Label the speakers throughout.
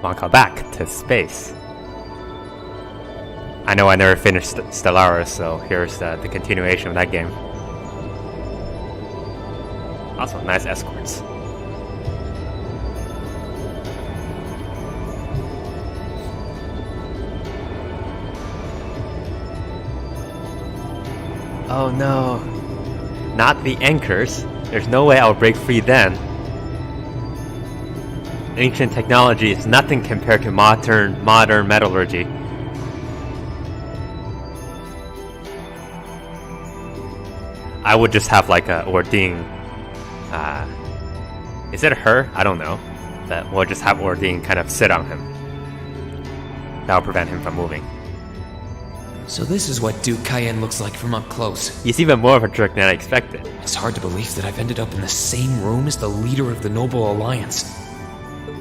Speaker 1: Want to go back to space. I know I never finished Stellaris, so here's the continuation of that game. Also, nice escorts. Oh no. Not the anchors. There's no way I'll break free then. Ancient technology is nothing compared to modern metallurgy. I would just have like a Ordine. Is it her? I don't know. That we'll just have Ordine kind of sit on him. That'll prevent him from moving.
Speaker 2: So this is what Duke Cayenne looks like from up close.
Speaker 1: He's even more of a jerk than I expected.
Speaker 2: It's hard to believe that I've ended up in the same room as the leader of the Noble Alliance.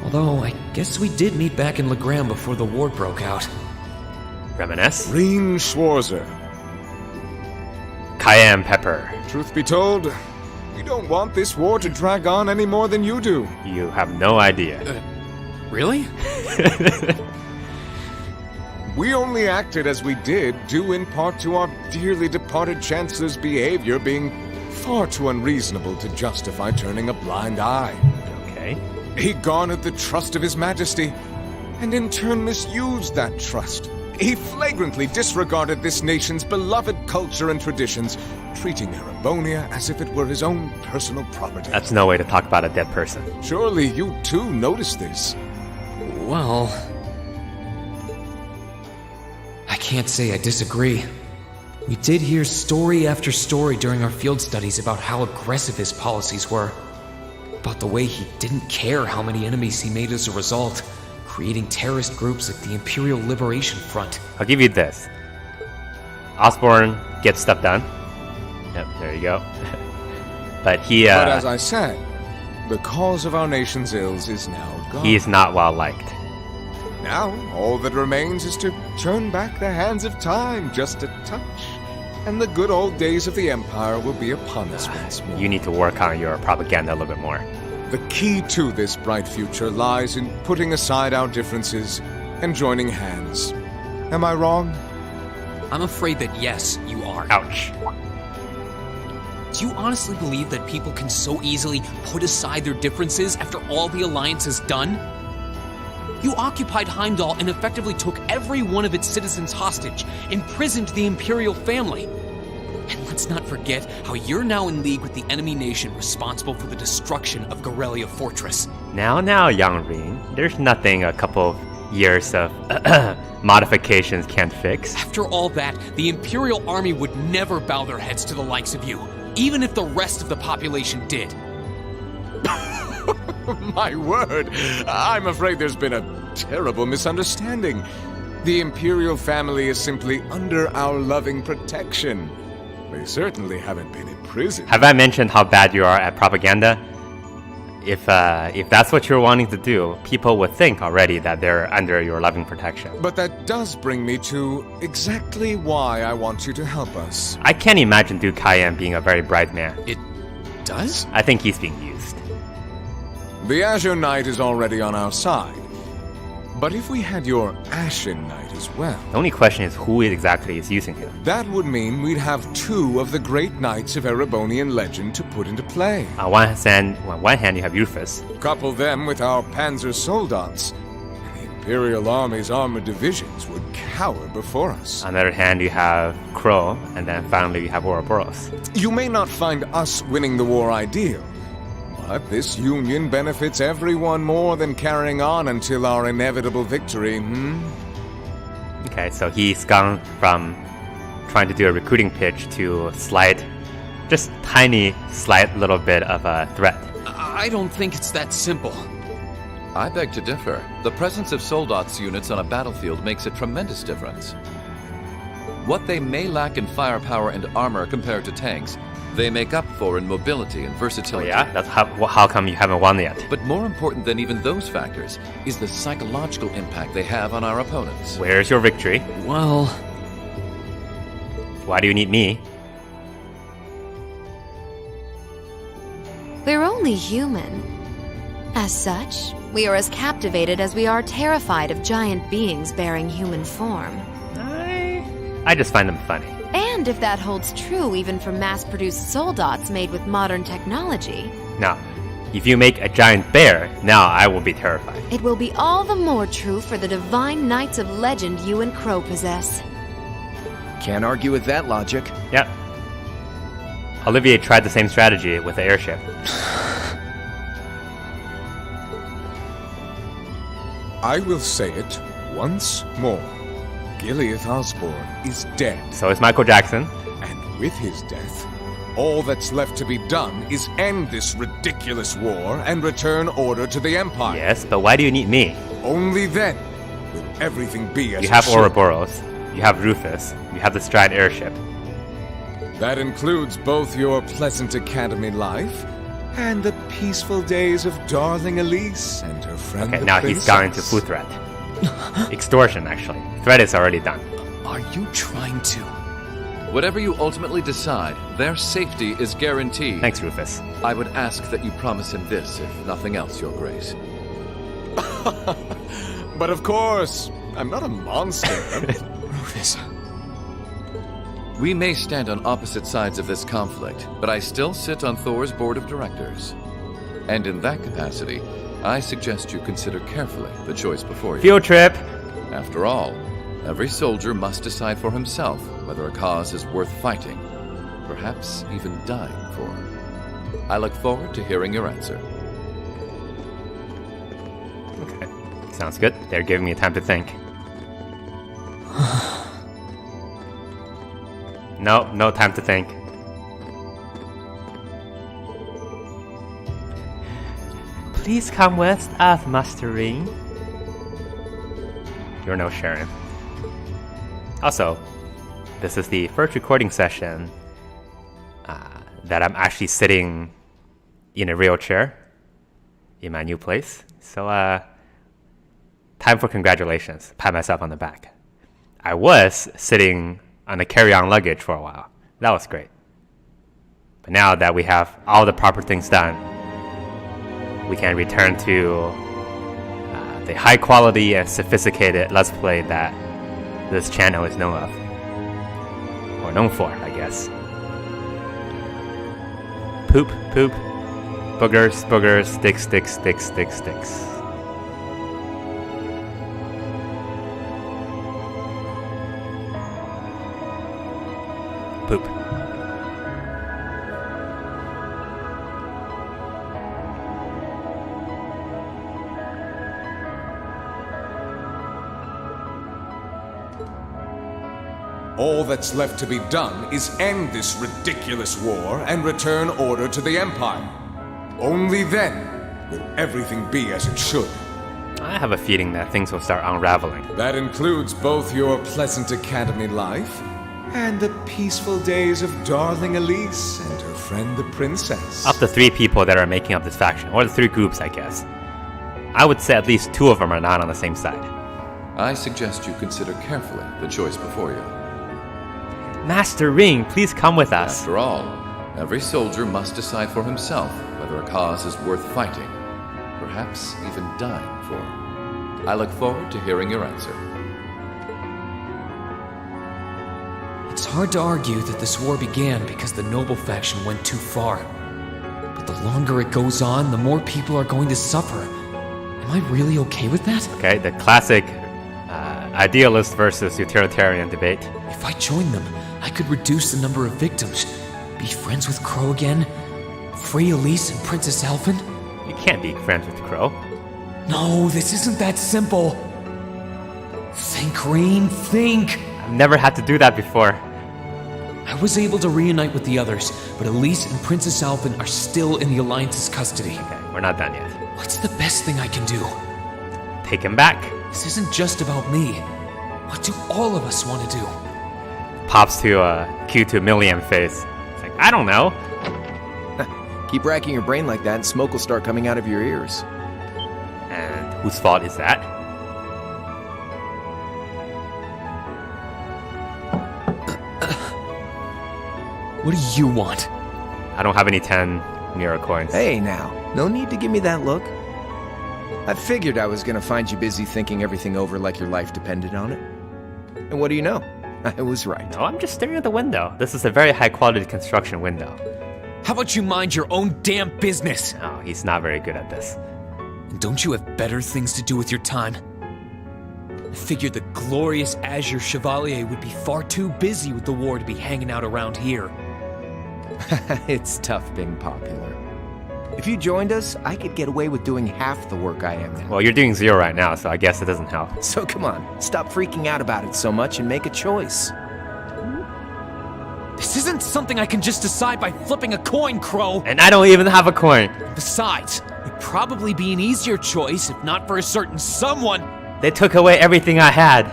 Speaker 2: Although, I guess we did meet back in Legram before the war broke out.
Speaker 1: Reminisce?
Speaker 3: Reen Schwarzer.
Speaker 1: Cayenne Pepper.
Speaker 3: Truth be told, we don't want this war to drag on any more than you do.
Speaker 1: You have no idea.
Speaker 2: Really?
Speaker 3: We only acted as we did, due in part to our dearly departed Chancellor's behavior being far too unreasonable to justify turning a blind eye.
Speaker 1: Okay.
Speaker 3: He garnered the trust of His Majesty, and in turn misused that trust. He flagrantly disregarded this nation's beloved culture and traditions, treating Erebonia as if it were his own personal property.
Speaker 1: That's no way to talk about a dead person.
Speaker 3: Surely you too noticed this.
Speaker 2: Well, I can't say I disagree. We did hear story after story during our field studies about how aggressive his policies were. About the way he didn't care how many enemies he made as a result, creating terrorist groups like the Imperial Liberation Front.
Speaker 1: I'll give you this. Osborne gets stuff done. Yep, there you go. But
Speaker 3: But as I said, the cause of our nation's ills is now gone.
Speaker 1: he is not well liked.
Speaker 3: Now, all that remains is to turn back the hands of time just a touch, and the good old days of the Empire will be upon us once more.
Speaker 1: You need to work on your propaganda a little bit more.
Speaker 3: The key to this bright future lies in putting aside our differences and joining hands. Am I wrong?
Speaker 4: I'm afraid that yes, you are.
Speaker 1: Ouch.
Speaker 4: Do you honestly believe that people can so easily put aside their differences after all the Alliance has done? You occupied Heimdall and effectively took every one of its citizens hostage, imprisoned the Imperial family. And let's not forget how you're now in league with the enemy nation responsible for the destruction of Gorelia Fortress.
Speaker 1: Now, young Reen. There's nothing a couple of years of modifications can't fix.
Speaker 4: After all that, the Imperial army would never bow their heads to the likes of you, even if the rest of the population did.
Speaker 3: My word, I'm afraid there's been a terrible misunderstanding. The Imperial family is simply under our loving protection. They certainly haven't been imprisoned.
Speaker 1: Have I mentioned how bad you are at propaganda? If that's what you're wanting to do, people would think already that they're under your loving protection.
Speaker 3: But that does bring me to exactly why I want you to help us.
Speaker 1: I can't imagine Duke Cayenne being a very bright man.
Speaker 4: It does?
Speaker 1: I think he's being used.
Speaker 3: The Azure Knight is already on our side. But if we had your Ashen Knight as well,
Speaker 1: The only question is who exactly is using him.
Speaker 3: that would mean we'd have two of the great knights of Erebonian legend to put into play.
Speaker 1: On one hand, you have Rufus.
Speaker 3: Couple them with our Panzer Soldats, and the Imperial Army's armored divisions would cower before us.
Speaker 1: On the other hand, you have Crow, and then finally you have Ouroboros.
Speaker 3: You may not find us winning the war ideal, but this union benefits everyone more than carrying on until our inevitable victory,
Speaker 1: Okay, so he's gone from trying to do a recruiting pitch to just slight little bit of a threat.
Speaker 4: I don't think it's that simple.
Speaker 5: I beg to differ. The presence of Soldats units on a battlefield makes a tremendous difference. What they may lack in firepower and armor compared to tanks, they make up for in mobility and
Speaker 1: Oh
Speaker 5: versatility.
Speaker 1: yeah? That's how come you haven't won yet?
Speaker 5: But more important than even those factors is the psychological impact they have on our opponents.
Speaker 1: Where's your victory?
Speaker 4: Well,
Speaker 1: Why do you need me?
Speaker 6: We're only human. As such, we are as captivated as we are terrified of giant beings bearing human form.
Speaker 1: I just find them funny.
Speaker 6: And if that holds true even for mass-produced soldats made with modern technology,
Speaker 1: Now, if you make a giant bear, now I will be terrified.
Speaker 6: it will be all the more true for the divine knights of legend you and Crow possess.
Speaker 7: Can't argue with that logic.
Speaker 1: Yep. Olivier tried the same strategy with the airship.
Speaker 3: I will say it once more. Gileath Osborne is dead,
Speaker 1: So is Michael Jackson.
Speaker 3: and with his death, all that's left to be done is end this ridiculous war and return order to the Empire.
Speaker 1: Yes, but why do you need me?
Speaker 3: Only then will everything be as
Speaker 1: You
Speaker 3: it
Speaker 1: have
Speaker 3: should.
Speaker 1: Ouroboros, you have Rufus, you have the Stride airship.
Speaker 3: That includes both your pleasant academy life and the peaceful days of darling Elise and her friend
Speaker 1: Okay,
Speaker 3: the
Speaker 1: now he's gone into
Speaker 3: princess.
Speaker 1: food threat. Extortion, actually. Threat is already done.
Speaker 4: Are you trying to?
Speaker 5: Whatever you ultimately decide, their safety is guaranteed.
Speaker 1: Thanks, Rufus.
Speaker 5: I would ask that you promise him this, if nothing else, Your Grace.
Speaker 3: But of course, I'm not a monster.
Speaker 4: Rufus.
Speaker 5: We may stand on opposite sides of this conflict, but I still sit on Thor's board of directors. And in that capacity, I suggest you consider carefully the choice before you.
Speaker 1: Field trip!
Speaker 5: After all, every soldier must decide for himself whether a cause is worth fighting, perhaps even dying for. I look forward to hearing your answer.
Speaker 1: Okay, sounds good. They're giving me time to think. No time to think. Please come with us, Master Ring. You're no Sharon. Also, this is the first recording session that I'm actually sitting in a real chair in my new place. So, time for congratulations. Pat myself on the back. I was sitting on the carry-on luggage for a while. That was great. But now that we have all the proper things done, we can return to the high quality and sophisticated Let's Play that this channel is known of. Or known for, I guess. Poop, poop. Boogers, boogers, sticks, sticks, sticks, sticks, sticks. Poop.
Speaker 3: All that's left to be done is end this ridiculous war and return order to the Empire. Only then will everything be as it should.
Speaker 1: I have a feeling that things will start unraveling.
Speaker 3: That includes both your pleasant academy life and the peaceful days of darling Elise and her friend the princess.
Speaker 1: Of the three people that are making up this faction, or the three groups, I guess, I would say at least two of them are not on the same side.
Speaker 5: I suggest you consider carefully the choice before you.
Speaker 1: Master Ring, please come with us.
Speaker 5: After all, every soldier must decide for himself whether a cause is worth fighting, perhaps even dying for. I look forward to hearing your answer.
Speaker 2: It's hard to argue that this war began because the noble faction went too far. But the longer it goes on, the more people are going to suffer. Am I really okay with that?
Speaker 1: Okay, the classic idealist versus utilitarian debate.
Speaker 2: If I joined them, I could reduce the number of victims, be friends with Crow again, free Elise and Princess Elfin.
Speaker 1: You can't be friends with Crow.
Speaker 2: No, this isn't that simple. Think, Rain, think!
Speaker 1: I've never had to do that before.
Speaker 2: I was able to reunite with the others, but Elise and Princess Elfin are still in the Alliance's custody.
Speaker 1: Okay, we're not done yet.
Speaker 2: What's the best thing I can do?
Speaker 1: Take him back.
Speaker 2: This isn't just about me. What do all of us want to do?
Speaker 1: Pops to a Q2 Milliam face. It's like, I don't know.
Speaker 7: Keep racking your brain like that and smoke will start coming out of your ears.
Speaker 1: And whose fault is that?
Speaker 2: What do you want?
Speaker 1: I don't have any 10 mirror coins.
Speaker 7: Hey now, no need to give me that look. I figured I was gonna find you busy thinking everything over like your life depended on it. And what do you know? I was right.
Speaker 1: No, I'm just staring at the window. This is a very high quality construction window.
Speaker 4: How about you mind your own damn business?
Speaker 1: Oh, he's not very good at this.
Speaker 4: And don't you have better things to do with your time? I figured the glorious Azure Chevalier would be far too busy with the war to be hanging out around here.
Speaker 7: It's tough being popular. If you joined us, I could get away with doing half the work I am now.
Speaker 1: Well, you're doing 0 right now, so I guess it doesn't help.
Speaker 7: So come on, stop freaking out about it so much and make a choice.
Speaker 4: This isn't something I can just decide by flipping a coin, Crow.
Speaker 1: And I don't even have a coin.
Speaker 4: Besides, it'd probably be an easier choice if not for a certain someone.
Speaker 1: They took away everything I had.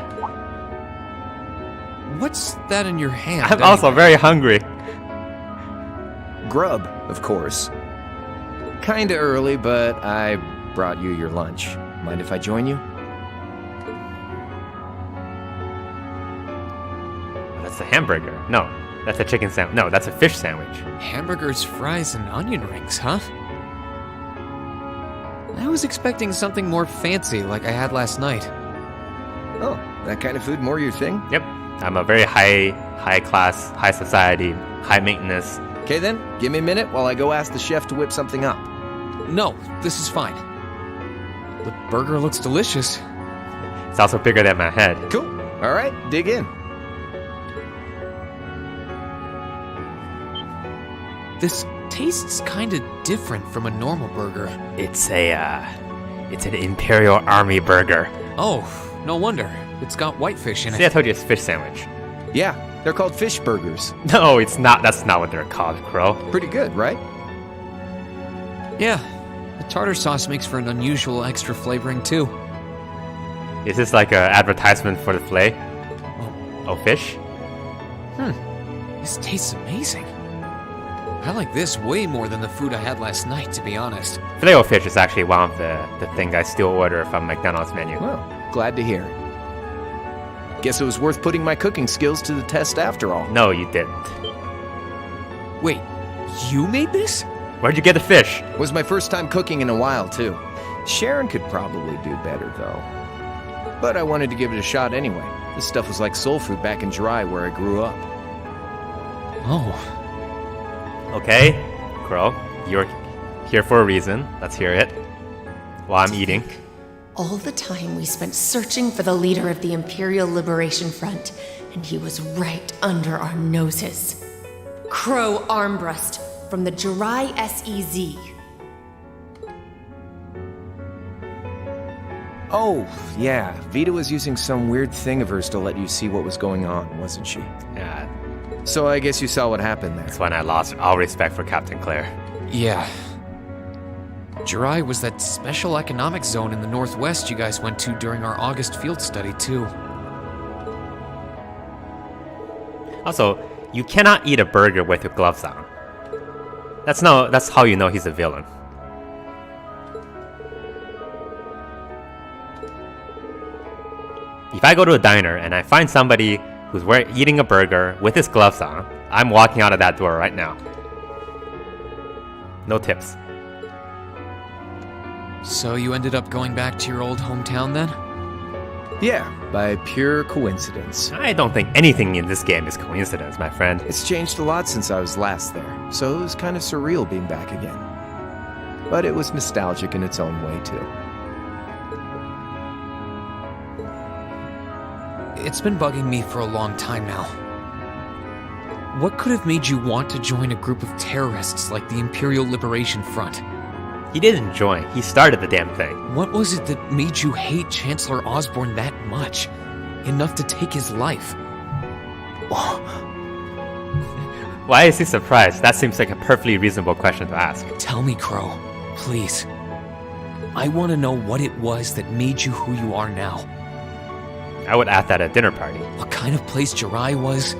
Speaker 2: What's that in your hand?
Speaker 1: I'm also very hungry.
Speaker 7: Grub, of course. Kinda early, but I brought you your lunch. Mind if I join you?
Speaker 1: That's a hamburger. No, that's a chicken sandwich. No, that's a fish sandwich.
Speaker 2: Hamburgers, fries, and onion rings, huh? I was expecting something more fancy like I had last night.
Speaker 7: Oh, that kind of food more your thing?
Speaker 1: Yep, I'm a very high class, high society, high maintenance.
Speaker 7: Okay then, give me a minute while I go ask the chef to whip something up.
Speaker 4: No, this is fine.
Speaker 2: The burger looks delicious.
Speaker 1: It's also bigger than my head.
Speaker 7: Cool. All right, dig in.
Speaker 2: This tastes kinda different from a normal burger.
Speaker 1: It's an Imperial Army burger.
Speaker 2: Oh, no wonder. It's got whitefish in
Speaker 1: See, I
Speaker 2: it.
Speaker 1: told you it's fish sandwich.
Speaker 7: Yeah, they're called fish burgers.
Speaker 1: No, it's not. That's not what they're called, Crow.
Speaker 7: Pretty good, right?
Speaker 2: Yeah, the tartar sauce makes for an unusual extra flavoring too.
Speaker 1: Is this like an advertisement for the filet? Oh, fish?
Speaker 2: This tastes amazing. I like this way more than the food I had last night, to be honest.
Speaker 1: Filet o fish is actually one of the things I still order from McDonald's menu.
Speaker 7: Well, glad to hear. Guess it was worth putting my cooking skills to the test after all.
Speaker 1: No, you didn't.
Speaker 4: Wait, you made this?
Speaker 1: Where'd you get the fish?
Speaker 7: It was my first time cooking in a while, too. Sharon could probably do better, though. But I wanted to give it a shot anyway. This stuff was like soul food back in Jirai, where I grew up.
Speaker 2: Oh,
Speaker 1: Okay, Crow, you're here for a reason. Let's hear it. While I'm eating.
Speaker 8: All the time we spent searching for the leader of the Imperial Liberation Front, and he was right under our noses. Crow Armbrust from the Jirai SEZ.
Speaker 7: Oh, yeah. Vita was using some weird thing of hers to let you see what was going on, wasn't she?
Speaker 1: Yeah,
Speaker 7: So I guess you saw what happened there.
Speaker 1: that's when I lost all respect for Captain Claire.
Speaker 2: yeah. Jirai was that special economic zone in the northwest you guys went to during our August field study, too.
Speaker 1: Also, you cannot eat a burger with your gloves on. That's how you know he's a villain. If I go to a diner and I find somebody who's eating a burger with his gloves on, I'm walking out of that door right now. No tips.
Speaker 2: So you ended up going back to your old hometown then?
Speaker 7: Yeah, by pure coincidence.
Speaker 1: I don't think anything in this game is coincidence, my friend.
Speaker 7: It's changed a lot since I was last there, so it was kind of surreal being back again. But it was nostalgic in its own way, too.
Speaker 2: It's been bugging me for a long time now. What could have made you want to join a group of terrorists like the Imperial Liberation Front?
Speaker 1: He didn't join. He started the damn thing.
Speaker 2: What was it that made you hate Chancellor Osborne that much? Enough to take his life?
Speaker 1: Why is he surprised? That seems like a perfectly reasonable question to ask.
Speaker 2: Tell me, Crow. Please. I want to know what it was that made you who you are now.
Speaker 1: I would ask that at a dinner party.
Speaker 2: What kind of place Jirai was,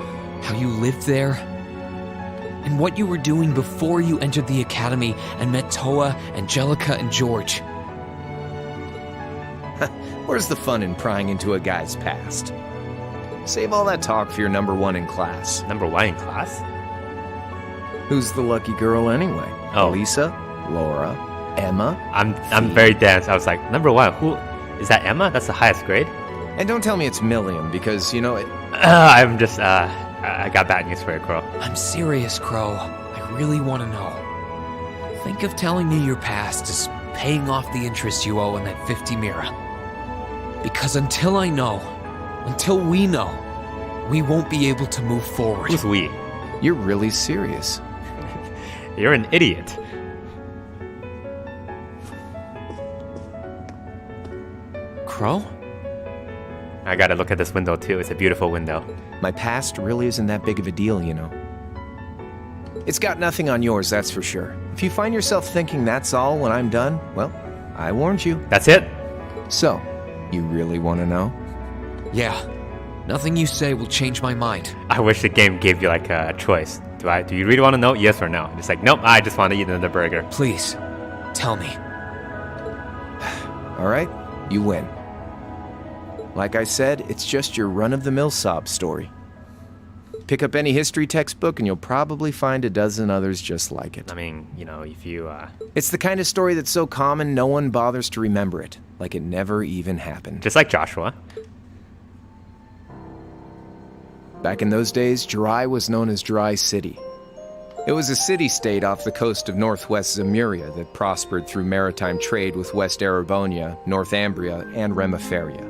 Speaker 2: how you lived there, and what you were doing before you entered the academy and met Toa, Angelica, and George.
Speaker 7: Where's the fun in prying into a guy's past? Save all that talk for your number one in class.
Speaker 1: Number 1 in class?
Speaker 7: Who's the lucky girl anyway?
Speaker 1: Oh.
Speaker 7: Lisa? Laura? Emma?
Speaker 1: I'm very dense. I was like, number one, who is that? Emma? That's the highest grade.
Speaker 7: And don't tell me it's Milliam, because,
Speaker 1: I'm just I got bad news for you, Crow.
Speaker 2: I'm serious, Crow. I really want to know. Think of telling me your past as paying off the interest you owe in that 50 Mira. Because until we know, we won't be able to move forward.
Speaker 1: Who's we?
Speaker 7: You're really serious.
Speaker 1: You're an idiot.
Speaker 2: Crow?
Speaker 1: I gotta look at this window too. It's a beautiful window.
Speaker 7: My past really isn't that big of a deal, It's got nothing on yours, that's for sure. If you find yourself thinking that's all when I'm done, well, I warned you.
Speaker 1: That's it?
Speaker 7: So, you really want to know?
Speaker 2: Yeah. Nothing you say will change my mind.
Speaker 1: I wish the game gave you like a choice. Do you really want to know? Yes or no? It's like, nope, I just want to eat another burger.
Speaker 2: Please, tell me.
Speaker 7: All right, you win. Like I said, it's just your run-of-the-mill sob story. Pick up any history textbook and you'll probably find a dozen others just like it.
Speaker 1: I mean, if you...
Speaker 7: It's the kind of story that's so common no one bothers to remember it, like it never even happened.
Speaker 1: Just like Joshua.
Speaker 7: Back in those days, Jirai was known as Jirai City. It was a city-state off the coast of northwest Zemuria that prospered through maritime trade with West Erebonia, North Ambria, and Remiferia.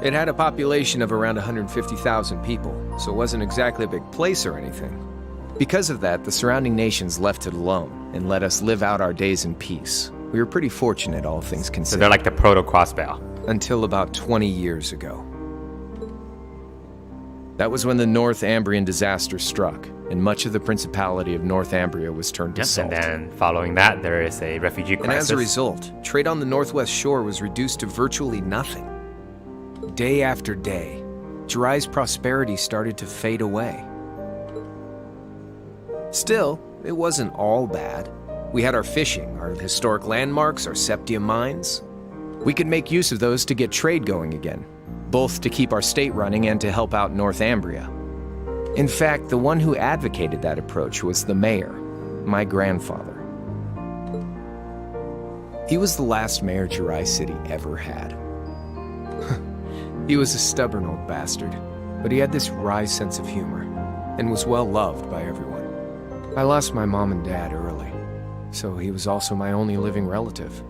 Speaker 7: It had a population of around 150,000 people, so it wasn't exactly a big place or anything. Because of that, the surrounding nations left it alone and let us live out our days in peace. We were pretty fortunate, all things
Speaker 1: So
Speaker 7: considered.
Speaker 1: they're like the proto-Crossbell.
Speaker 7: Until about 20 years ago. That was when the North Ambrian disaster struck, and much of the Principality of North Ambria was turned to
Speaker 1: Yes,
Speaker 7: salt.
Speaker 1: and then following that, there is a refugee crisis.
Speaker 7: And as a result, trade on the northwest shore was reduced to virtually nothing. Day after day, Jirai's prosperity started to fade away. Still, it wasn't all bad. We had our fishing, our historic landmarks, our septium mines. We could make use of those to get trade going again, both to keep our state running and to help out North Ambria. In fact, the one who advocated that approach was the mayor, my grandfather. He was the last mayor Jirai City ever had. He was a stubborn old bastard, but he had this wry sense of humor, and was well loved by everyone. I lost my mom and dad early, so he was also my only living relative.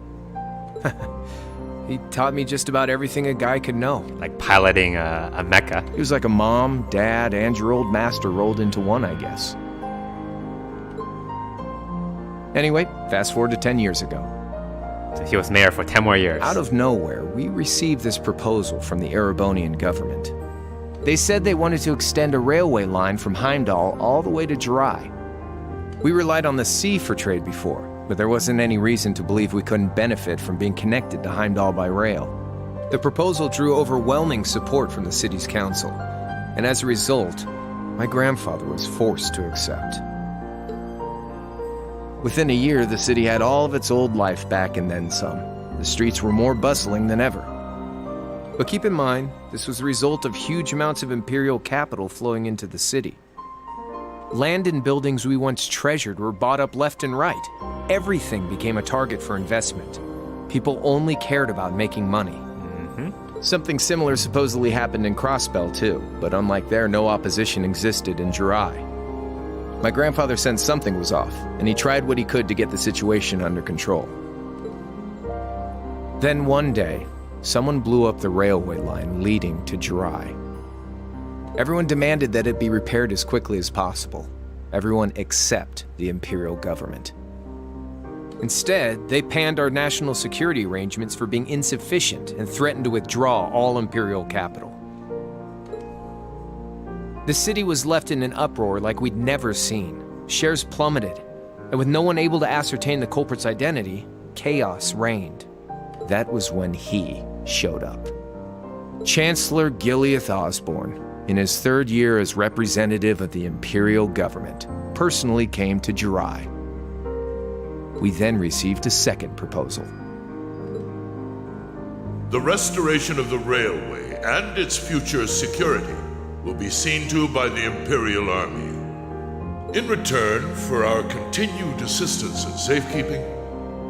Speaker 7: He taught me just about everything a guy could know.
Speaker 1: Like piloting a mecha.
Speaker 7: He was like a mom, dad, and your old master rolled into one, I guess. Anyway, fast forward to 10 years ago.
Speaker 1: So he was mayor for 10 more years.
Speaker 7: Out of nowhere, we received this proposal from the Erebonian government. They said they wanted to extend a railway line from Heimdall all the way to Jirai. We relied on the sea for trade before, but there wasn't any reason to believe we couldn't benefit from being connected to Heimdall by rail. The proposal drew overwhelming support from the city's council, and as a result, my grandfather was forced to accept. Within a year, the city had all of its old life back and then some. The streets were more bustling than ever. But keep in mind, this was the result of huge amounts of imperial capital flowing into the city. Land and buildings we once treasured were bought up left and right. Everything became a target for investment. People only cared about making money. Something similar supposedly happened in Crossbell too, but unlike there, no opposition existed in Jirai. My grandfather sensed something was off, and he tried what he could to get the situation under control. Then one day, someone blew up the railway line leading to Jirai. Everyone demanded that it be repaired as quickly as possible. Everyone except the imperial government. Instead, they panned our national security arrangements for being insufficient and threatened to withdraw all imperial capital. The city was left in an uproar like we'd never seen. Shares plummeted, and with no one able to ascertain the culprit's identity, chaos reigned. That was when he showed up. Chancellor Gileath Osborne, in his third year as representative of the imperial government, personally came to Jirai. We then received a second proposal.
Speaker 9: The restoration of the railway and its future security will be seen to by the Imperial Army. In return for our continued assistance in safekeeping,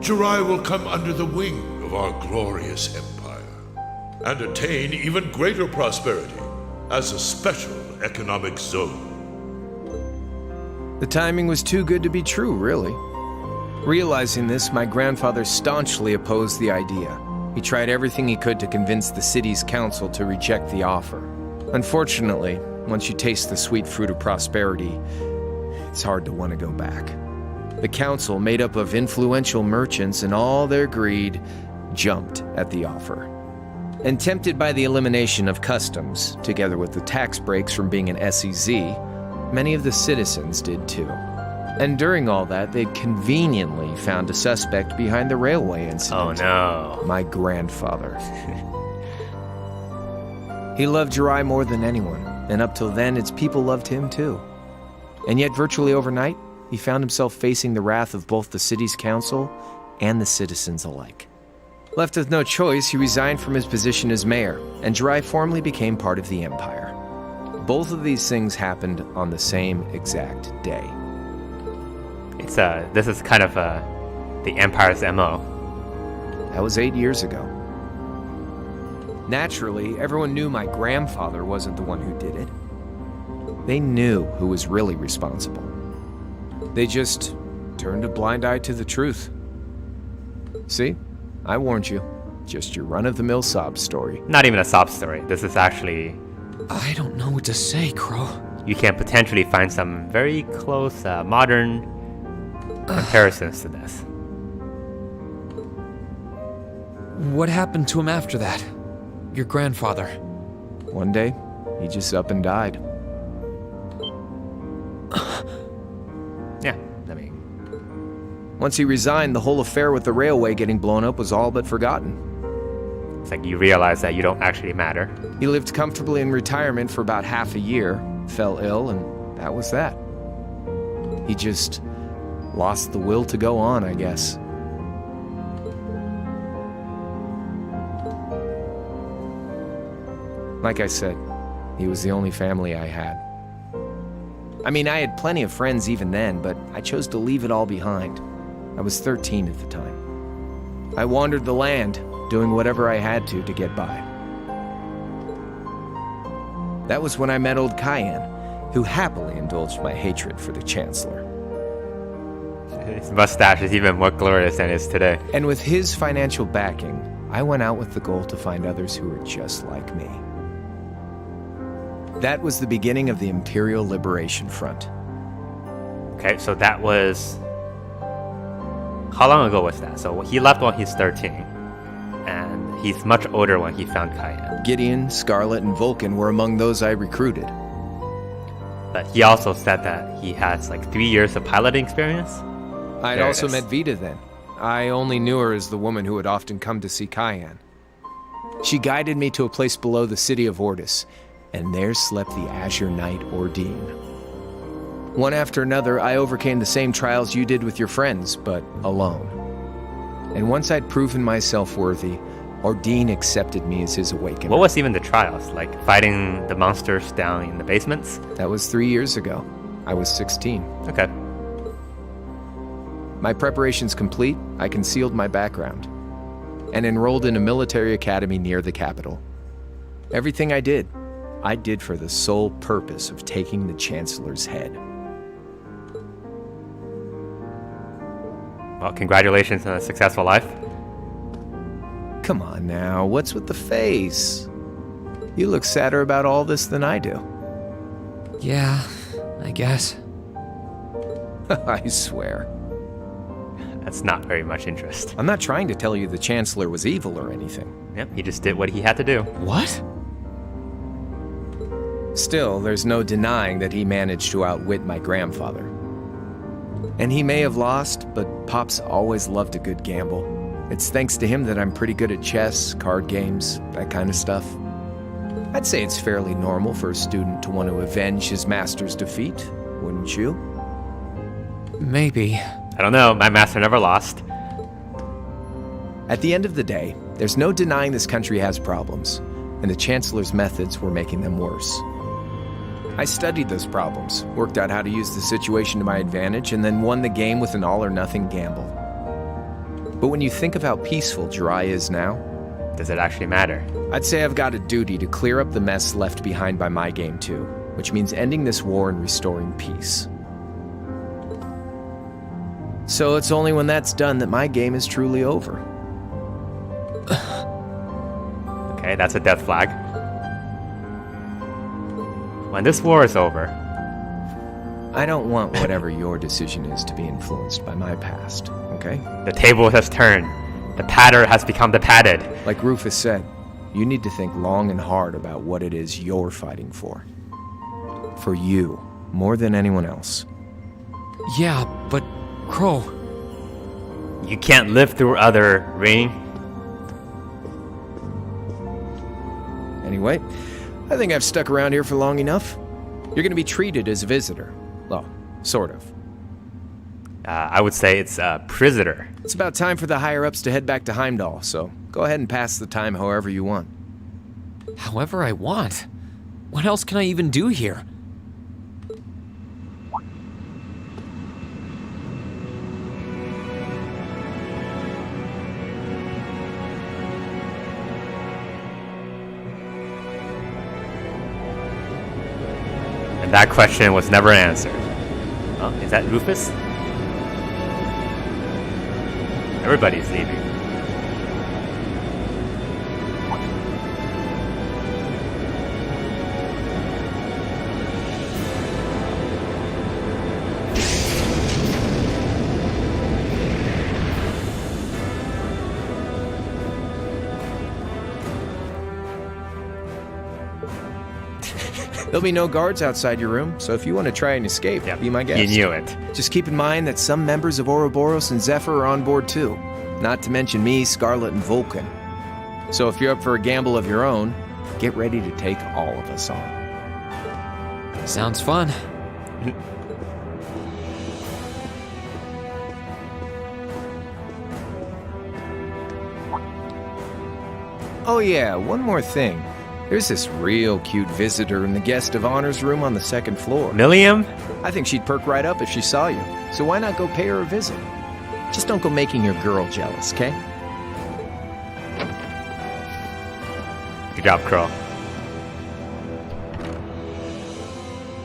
Speaker 9: Jirai will come under the wing of our glorious empire and attain even greater prosperity as a special economic zone.
Speaker 7: The timing was too good to be true, really. Realizing this, my grandfather staunchly opposed the idea. He tried everything he could to convince the city's council to reject the offer. Unfortunately, once you taste the sweet fruit of prosperity, it's hard to want to go back. The council, made up of influential merchants and all their greed, jumped at the offer. And tempted by the elimination of customs, together with the tax breaks from being an SEZ, many of the citizens did too. And during all that, they'd conveniently found a suspect behind the railway incident.
Speaker 1: Oh no.
Speaker 7: My grandfather. He loved Jirai more than anyone, and up till then, its people loved him too. And yet, virtually overnight, he found himself facing the wrath of both the city's council and the citizens alike. Left with no choice, he resigned from his position as mayor, and Jirai formally became part of the empire. Both of these things happened on the same exact day.
Speaker 1: This is kind of the Empire's MO.
Speaker 7: That was 8 years ago. Naturally, everyone knew my grandfather wasn't the one who did it. They knew who was really responsible. They just turned a blind eye to the truth. See? I warned you. Just your run-of-the-mill sob story.
Speaker 1: Not even a sob story. This is actually...
Speaker 2: I don't know what to say, Crow.
Speaker 1: You can potentially find some very close modern comparisons to this.
Speaker 2: What happened to him after that? Your grandfather.
Speaker 7: One day, he just up and died.
Speaker 1: Yeah, I mean...
Speaker 7: Once he resigned, the whole affair with the railway getting blown up was all but forgotten.
Speaker 1: It's like you realize that you don't actually matter.
Speaker 7: He lived comfortably in retirement for about half a year, fell ill, and that was that. He just lost the will to go on, I guess. Like I said, he was the only family I had. I mean, I had plenty of friends even then, but I chose to leave it all behind. I was 13 at the time. I wandered the land, doing whatever I had to get by. That was when I met old Cayenne, who happily indulged my hatred for the Chancellor.
Speaker 1: His mustache is even more glorious than it is today.
Speaker 7: And with his financial backing, I went out with the goal to find others who were just like me. That was the beginning of the Imperial Liberation Front.
Speaker 1: Okay, so that was... How long ago was that? So he left when he's 13. And he's much older when he found Cayenne.
Speaker 7: Gideon, Scarlet, and Vulcan were among those I recruited.
Speaker 1: But he also said that he has like 3 years of piloting experience.
Speaker 7: I'd also met Vita then. I only knew her as the woman who would often come to see Cayenne. She guided me to a place below the city of Ortis, and there slept the Azure Knight Ordine. One after another, I overcame the same trials you did with your friends, but alone. And once I'd proven myself worthy, Ordine accepted me as his awakener.
Speaker 1: What was even the trials? Like fighting the monsters down in the basements?
Speaker 7: That was 3 years ago. I was 16.
Speaker 1: Okay.
Speaker 7: My preparations complete, I concealed my background and enrolled in a military academy near the capital. Everything I did for the sole purpose of taking the Chancellor's head.
Speaker 1: Well, congratulations on a successful life.
Speaker 7: Come on now, what's with the face? You look sadder about all this than I do.
Speaker 2: Yeah, I guess.
Speaker 7: I swear.
Speaker 1: That's not very much interest.
Speaker 7: I'm not trying to tell you the Chancellor was evil or anything.
Speaker 1: Yep, he just did what he had to do.
Speaker 2: What?
Speaker 7: Still, there's no denying that he managed to outwit my grandfather. And he may have lost, but Pop's always loved a good gamble. It's thanks to him that I'm pretty good at chess, card games, that kind of stuff. I'd say it's fairly normal for a student to want to avenge his master's defeat, wouldn't you?
Speaker 2: Maybe.
Speaker 1: I don't know, my master never lost.
Speaker 7: At the end of the day, there's no denying this country has problems, and the Chancellor's methods were making them worse. I studied those problems, worked out how to use the situation to my advantage, and then won the game with an all-or-nothing gamble. But when you think of how peaceful Jirai is now,
Speaker 1: Does it actually matter?
Speaker 7: I'd say I've got a duty to clear up the mess left behind by my game too, which means ending this war and restoring peace. So it's only when that's done that my game is truly over.
Speaker 1: Okay, that's a death flag. When this war is over,
Speaker 7: I don't want whatever your decision is to be influenced by my past, okay?
Speaker 1: the table has turned. The patter has become the padded.
Speaker 7: Like Rufus said, you need to think long and hard about what it is you're fighting for. For you, more than anyone else.
Speaker 2: Yeah, but Crow,
Speaker 1: You can't live through other ring.
Speaker 7: Anyway, I think I've stuck around here for long enough. You're gonna be treated as a visitor. Well, sort of.
Speaker 1: I would say it's a prisoner.
Speaker 7: It's about time for the higher-ups to head back to Heimdall, so go ahead and pass the time however you want.
Speaker 2: however I want. What else can I even do here?
Speaker 1: And that question was never answered. Oh, is that Rufus? Everybody's leaving.
Speaker 7: There'll be no guards outside your room, so if you want to try and escape, be my guest.
Speaker 1: You knew it.
Speaker 7: Just keep in mind that some members of Ouroboros and Zephyr are on board too. Not to mention me, Scarlet, and Vulcan. So if you're up for a gamble of your own, get ready to take all of us on.
Speaker 2: Sounds fun.
Speaker 7: Oh yeah, one more thing. There's this real cute visitor in the guest of honors room on the second floor.
Speaker 1: Milliam?
Speaker 7: I think she'd perk right up if she saw you. So why not go pay her a visit? Just don't go making your girl jealous, okay?
Speaker 1: Good job, Crow.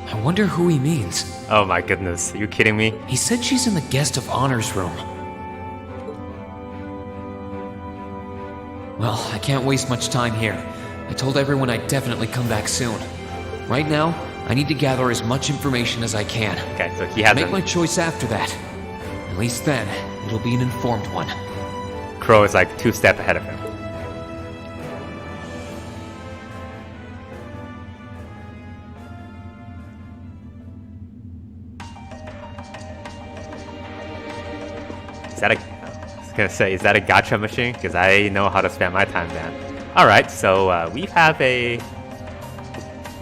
Speaker 2: I wonder who he means.
Speaker 1: Oh my goodness, are you kidding me?
Speaker 2: He said she's in the guest of honors room. Well, I can't waste much time here. I told everyone I'd definitely come back soon. Right now, I need to gather as much information as I can.
Speaker 1: Okay, so he
Speaker 2: I'll
Speaker 1: hasn't.
Speaker 2: make my choice after that. At least then, it'll be an informed one.
Speaker 1: Crow is like 2 steps ahead of him. Is that a... I was gonna say, is that a gacha machine? Because I know how to spend my time then. Alright, so we have a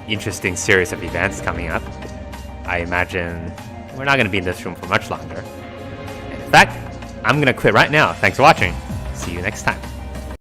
Speaker 1: interesting series of events coming up. I imagine we're not gonna be in this room for much longer. In fact, I'm gonna quit right now. Thanks for watching. See you next time.